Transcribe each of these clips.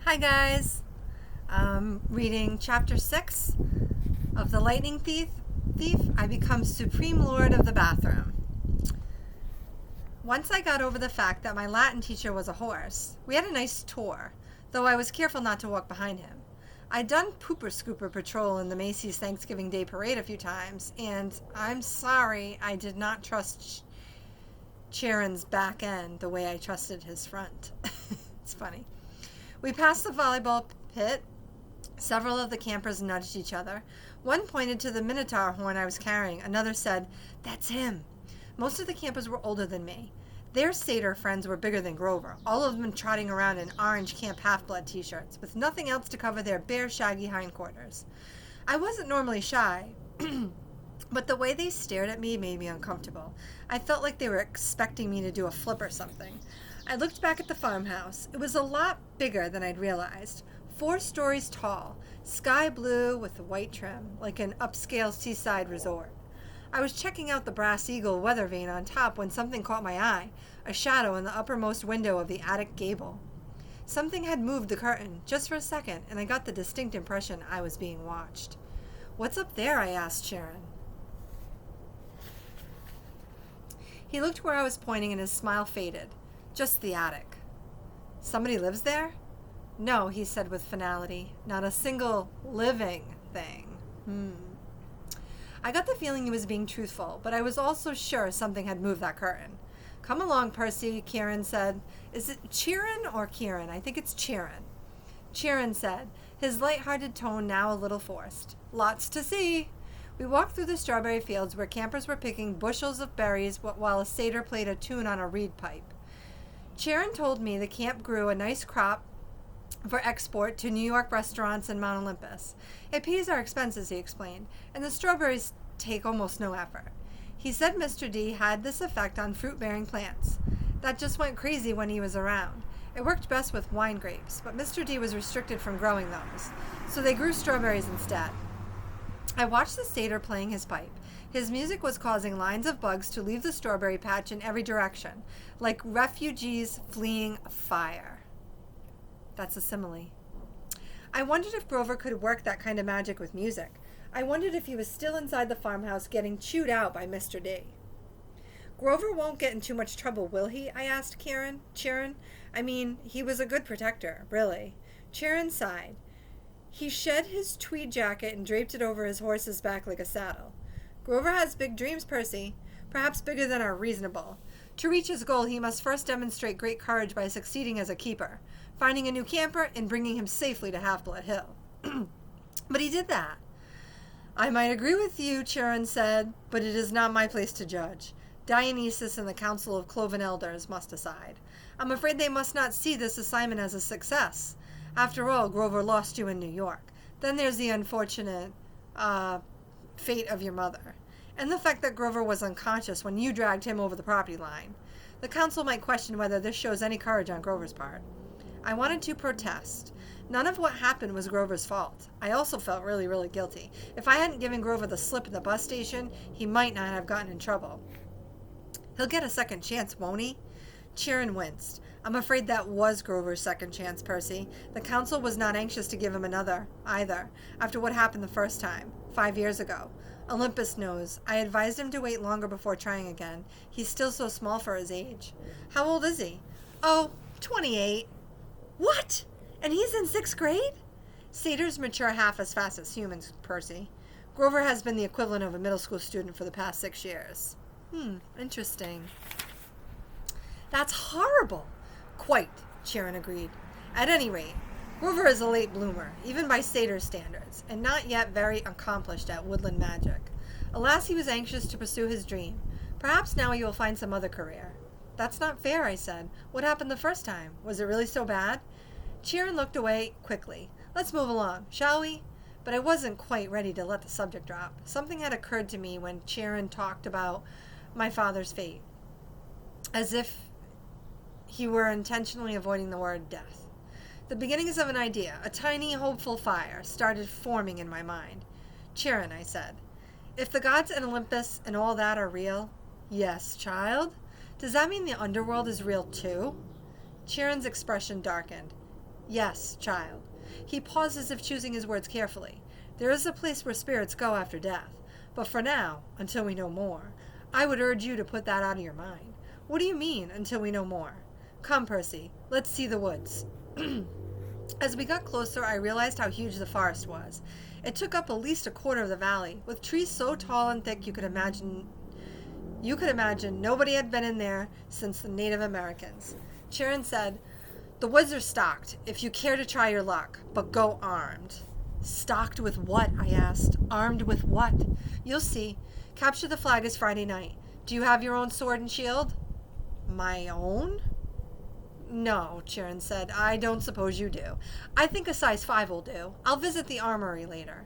Hi guys. Reading chapter 6 of The Lightning Thief. I become Supreme Lord of the Bathroom. Once I got over the fact that my Latin teacher was a horse, we had a nice tour, though I was careful not to walk behind him. I'd done pooper scooper patrol in the Macy's Thanksgiving Day Parade a few times, and I'm sorry I did not trust Charon's back end the way I trusted his front. It's funny. We passed the volleyball pit. Several of the campers nudged each other. One pointed to the Minotaur horn I was carrying. Another said, "That's him." Most of the campers were older than me. Their satyr friends were bigger than Grover, all of them trotting around in orange Camp Half-Blood t-shirts, with nothing else to cover their bare, shaggy hindquarters. I wasn't normally shy, but the way they stared at me made me uncomfortable. I felt like they were expecting me to do a flip or something. I looked back at the farmhouse. It was a lot bigger than I'd realized. 4 stories tall, sky blue with white trim, like an upscale seaside resort. I was checking out the Brass Eagle weather vane on top when something caught my eye, a shadow in the uppermost window of the attic gable. Something had moved the curtain, just for a second, and I got the distinct impression I was being watched. "What's up there?" I asked Sharon. He looked where I was pointing and his smile faded. "Just the attic." "Somebody lives there?" "No," he said with finality. "Not a single living thing." I got the feeling he was being truthful, but I was also sure something had moved that curtain. "Come along, Percy," Kieran said. "Is it Chiron or Kieran? I think it's Chiron." Chiron said, his light-hearted tone now a little forced. "Lots to see." We walked through the strawberry fields where campers were picking bushels of berries while a satyr played a tune on a reed pipe. Chiron told me the camp grew a nice crop for export to New York restaurants and Mount Olympus. "It pays our expenses," he explained, "and the strawberries take almost no effort." He said Mr. D had this effect on fruit-bearing plants. That just went crazy when he was around. It worked best with wine grapes, but Mr. D was restricted from growing those, so they grew strawberries instead. I watched the satyr playing his pipe. His music was causing lines of bugs to leave the strawberry patch in every direction, like refugees fleeing fire. That's a simile. I wondered if Grover could work that kind of magic with music. I wondered if he was still inside the farmhouse getting chewed out by Mr. D. "Grover won't get in too much trouble, will he?" I asked Chiron. "I mean, he was a good protector, really." Chiron sighed. He shed his tweed jacket and draped it over his horse's back like a saddle. "Grover has big dreams, Percy, perhaps bigger than are reasonable. To reach his goal, he must first demonstrate great courage by succeeding as a keeper, finding a new camper and bringing him safely to Half-Blood Hill." "But he did that." "I might agree with you," Chiron said, "but it is not my place to judge. Dionysus and the Council of Cloven Elders must decide. I'm afraid they must not see this assignment as a success. After all, Grover lost you in New York. Then there's the unfortunate, fate of your mother, and the fact that Grover was unconscious when you dragged him over the property line. The council might question whether this shows any courage on Grover's part." I wanted to protest. None of what happened was Grover's fault. I also felt really, really guilty. If I hadn't given Grover the slip at the bus station, he might not have gotten in trouble. "He'll get a second chance, won't he?" Chiron winced. "I'm afraid that was Grover's second chance, Percy. The council was not anxious to give him another, either, after what happened the first time, 5 years ago. Olympus knows. I advised him to wait longer before trying again. He's still so small for his age." "How old is he?" "Oh, 28. "What? And he's in 6th grade?" "Satyrs mature half as fast as humans, Percy. Grover has been the equivalent of a middle school student for the past 6 years. Interesting." "That's horrible." "Quite," Chiron agreed. "At any rate, Grover is a late bloomer, even by satyr standards, and not yet very accomplished at woodland magic. Alas, he was anxious to pursue his dream. Perhaps now he will find some other career." "That's not fair," I said. "What happened the first time? Was it really so bad?" Chiron looked away quickly. "Let's move along, shall we?" But I wasn't quite ready to let the subject drop. Something had occurred to me when Chiron talked about my father's fate, as if he were intentionally avoiding the word death. The beginnings of an idea, a tiny, hopeful fire, started forming in my mind. "Chiron," I said, "if the gods and Olympus and all that are real—" "Yes, child?" "Does that mean the underworld is real too?" Chiron's expression darkened. Yes, child. He paused as if choosing his words carefully. There is a place where spirits go after death. But for now, until we know more, I would urge you to put that out of your mind. What do you mean, until we know more? Come, Percy, let's see the woods. As we got closer, I realized how huge the forest was. It took up at least a quarter of the valley, with trees so tall and thick you could imagine nobody had been in there since the Native Americans. Chiron said, "The woods are stocked, if you care to try your luck, but go armed." Stocked with what? I asked. Armed with what? You'll see. Capture the flag is Friday night. Do you have your own sword and shield? My own? No, Chiron said. I don't suppose you do. I think a size 5 will do. I'll visit the armory later.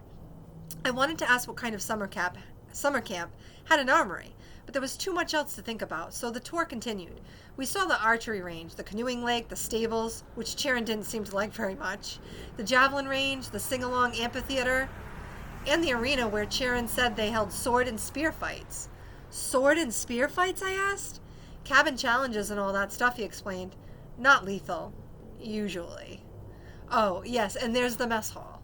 I wanted to ask what kind of summer camp had an armory, but there was too much else to think about, so the tour continued. We saw the archery range, the canoeing lake, the stables, which Chiron didn't seem to like very much, the javelin range, the sing-along amphitheater, and the arena where Chiron said they held sword and spear fights. Sword and spear fights, I asked? Cabin challenges and all that stuff, he explained. Not lethal, usually. Oh, yes, and there's the mess hall.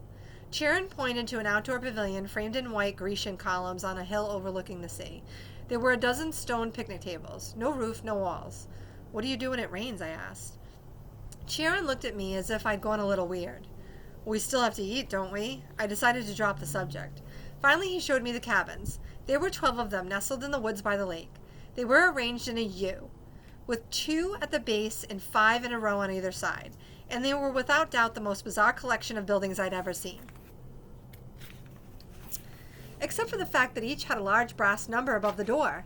Chiron pointed to an outdoor pavilion framed in white Grecian columns on a hill overlooking the sea. There were a dozen stone picnic tables. No roof, no walls. What do you do when it rains? I asked. Chiron looked at me as if I'd gone a little weird. We still have to eat, don't we? I decided to drop the subject. Finally, he showed me the cabins. There were 12 of them nestled in the woods by the lake. They were arranged in a U, with 2 at the base and 5 in a row on either side, and they were without doubt the most bizarre collection of buildings I'd ever seen. Except for the fact that each had a large brass number above the door.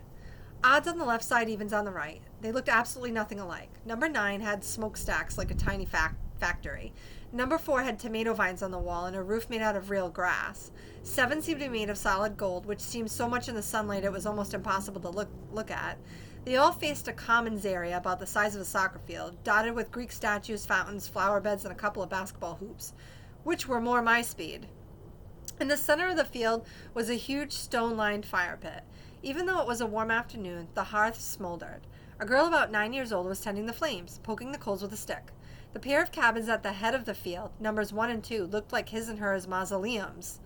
Odds on the left side, evens on the right. They looked absolutely nothing alike. Number 9 had smokestacks like a tiny factory. Number 4 had tomato vines on the wall and a roof made out of real grass. 7 seemed to be made of solid gold, which seemed so much in the sunlight it was almost impossible to look at. They all faced a commons area about the size of a soccer field, dotted with Greek statues, fountains, flower beds, and a couple of basketball hoops, which were more my speed. In the center of the field was a huge stone-lined fire pit. Even though it was a warm afternoon, the hearth smoldered. A girl about 9 years old was tending the flames, poking the coals with a stick. The pair of cabins at the head of the field, numbers 1 and 2, looked like his and hers mausoleums.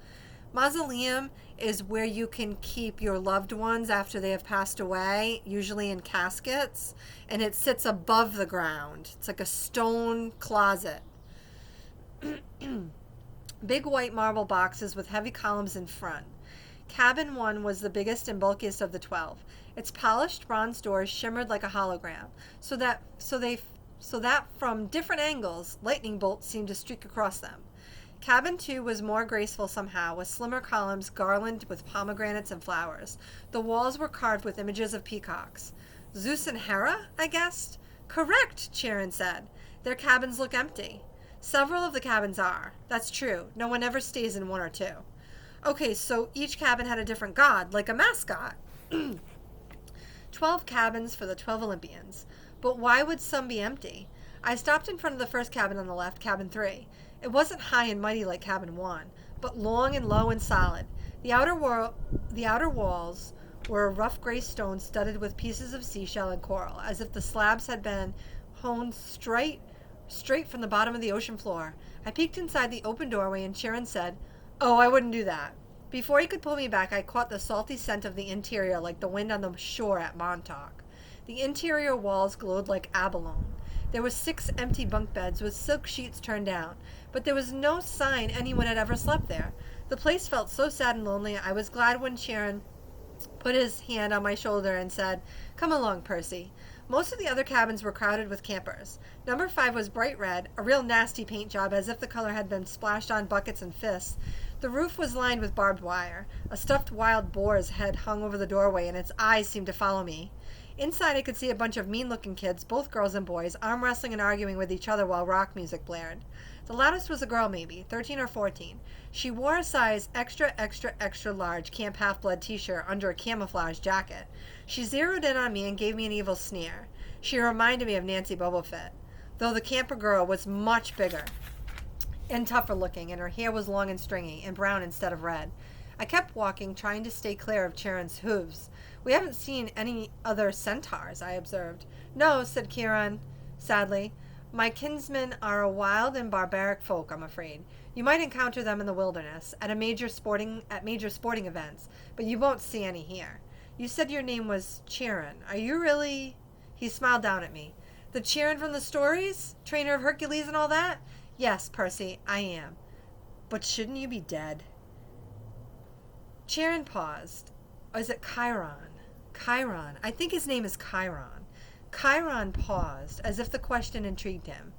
Mausoleum is where you can keep your loved ones after they have passed away, usually in caskets, and it sits above the ground. It's like a stone closet. Big white marble boxes with heavy columns in front. Cabin 1 was the biggest and bulkiest of the 12. Its polished bronze doors shimmered like a hologram, so that from different angles, lightning bolts seemed to streak across them. Cabin 2 was more graceful somehow, with slimmer columns garlanded with pomegranates and flowers. The walls were carved with images of peacocks. Zeus and Hera, I guessed? Correct, Chiron said. Their cabins look empty. Several of the cabins are. That's true. No one ever stays in 1 or 2. Okay, so each cabin had a different god, like a mascot. 12 cabins for the 12 Olympians. But why would some be empty? I stopped in front of the first cabin on the left, cabin 3. It wasn't high and mighty like cabin 1, but long and low and solid. The outer walls were rough gray stone studded with pieces of seashell and coral, as if the slabs had been honed straight from the bottom of the ocean floor. I peeked inside the open doorway and Chiron said, "Oh, I wouldn't do that." Before he could pull me back, I caught the salty scent of the interior like the wind on the shore at Montauk. The interior walls glowed like abalone. There were 6 empty bunk beds with silk sheets turned down, but there was no sign anyone had ever slept there. The place felt so sad and lonely, I was glad when Chiron put his hand on my shoulder and said, "Come along, Percy." Most of the other cabins were crowded with campers. Number 5 was bright red, a real nasty paint job as if the color had been splashed on buckets and fists. The roof was lined with barbed wire. A stuffed wild boar's head hung over the doorway and its eyes seemed to follow me. Inside I could see a bunch of mean-looking kids, both girls and boys, arm wrestling and arguing with each other while rock music blared. The loudest was a girl maybe, 13 or 14. She wore a size extra, extra, extra large Camp Half-Blood t-shirt under a camouflage jacket. She zeroed in on me and gave me an evil sneer. She reminded me of Nancy Bobofit, though the camper girl was much bigger and tougher looking, and her hair was long and stringy, and brown instead of red. I kept walking, trying to stay clear of Chiron's hooves. "We haven't seen any other centaurs," I observed. "No," said Chiron, sadly. My kinsmen are a wild and barbaric folk, I'm afraid. You might encounter them in the wilderness, at major sporting events, but you won't see any here. You said your name was Chiron. Are you really... He smiled down at me. The Chiron from the stories? Trainer of Hercules and all that? Yes, Percy, I am. But shouldn't you be dead? Chiron paused. Or is it Chiron? Chiron. I think his name is Chiron. Chiron paused, as if the question intrigued him.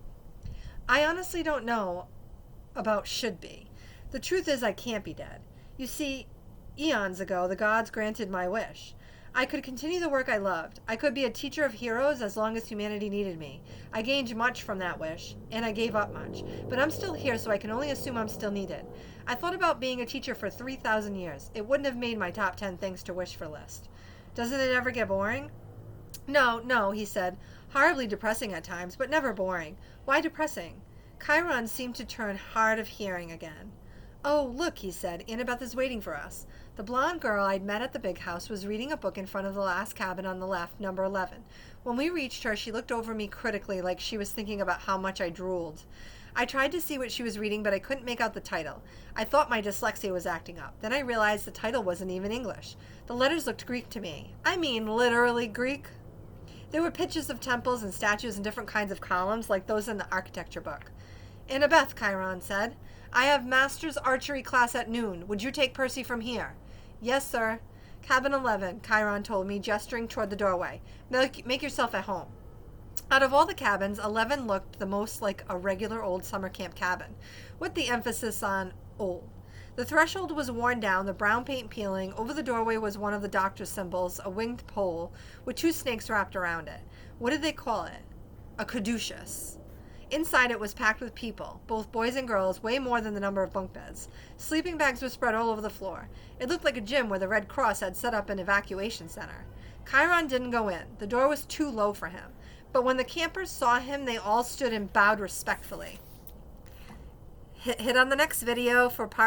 I honestly don't know about should be. The truth is I can't be dead. You see, eons ago, the gods granted my wish. I could continue the work I loved. I could be a teacher of heroes as long as humanity needed me. I gained much from that wish, and I gave up much. But I'm still here, so I can only assume I'm still needed. I thought about being a teacher for 3,000 years. It wouldn't have made my top 10 things to wish for list. Doesn't it ever get boring? No, he said. Horribly depressing at times, but never boring. Why depressing? Chiron seemed to turn hard of hearing again. Oh, look, he said. Annabeth is waiting for us. The blonde girl I'd met at the big house was reading a book in front of the last cabin on the left, number 11. When we reached her, she looked over me critically like she was thinking about how much I drooled. I tried to see what she was reading, but I couldn't make out the title. I thought my dyslexia was acting up. Then I realized the title wasn't even English. The letters looked Greek to me. I mean, literally Greek. There were pictures of temples and statues and different kinds of columns, like those in the architecture book. Annabeth, Chiron said, I have master's archery class at noon. Would you take Percy from here? Yes, sir. Cabin 11, Chiron told me, gesturing toward the doorway. Make yourself at home. Out of all the cabins, 11 looked the most like a regular old summer camp cabin, with the emphasis on old. The threshold was worn down, the brown paint peeling. Over the doorway was one of the doctor's symbols, a winged pole with 2 snakes wrapped around it. What did they call it? A caduceus. Inside it was packed with people, both boys and girls, way more than the number of bunk beds. Sleeping bags were spread all over the floor. It looked like a gym where the Red Cross had set up an evacuation center. Chiron didn't go in. The door was too low for him. But when the campers saw him, they all stood and bowed respectfully. Hit on the next video for part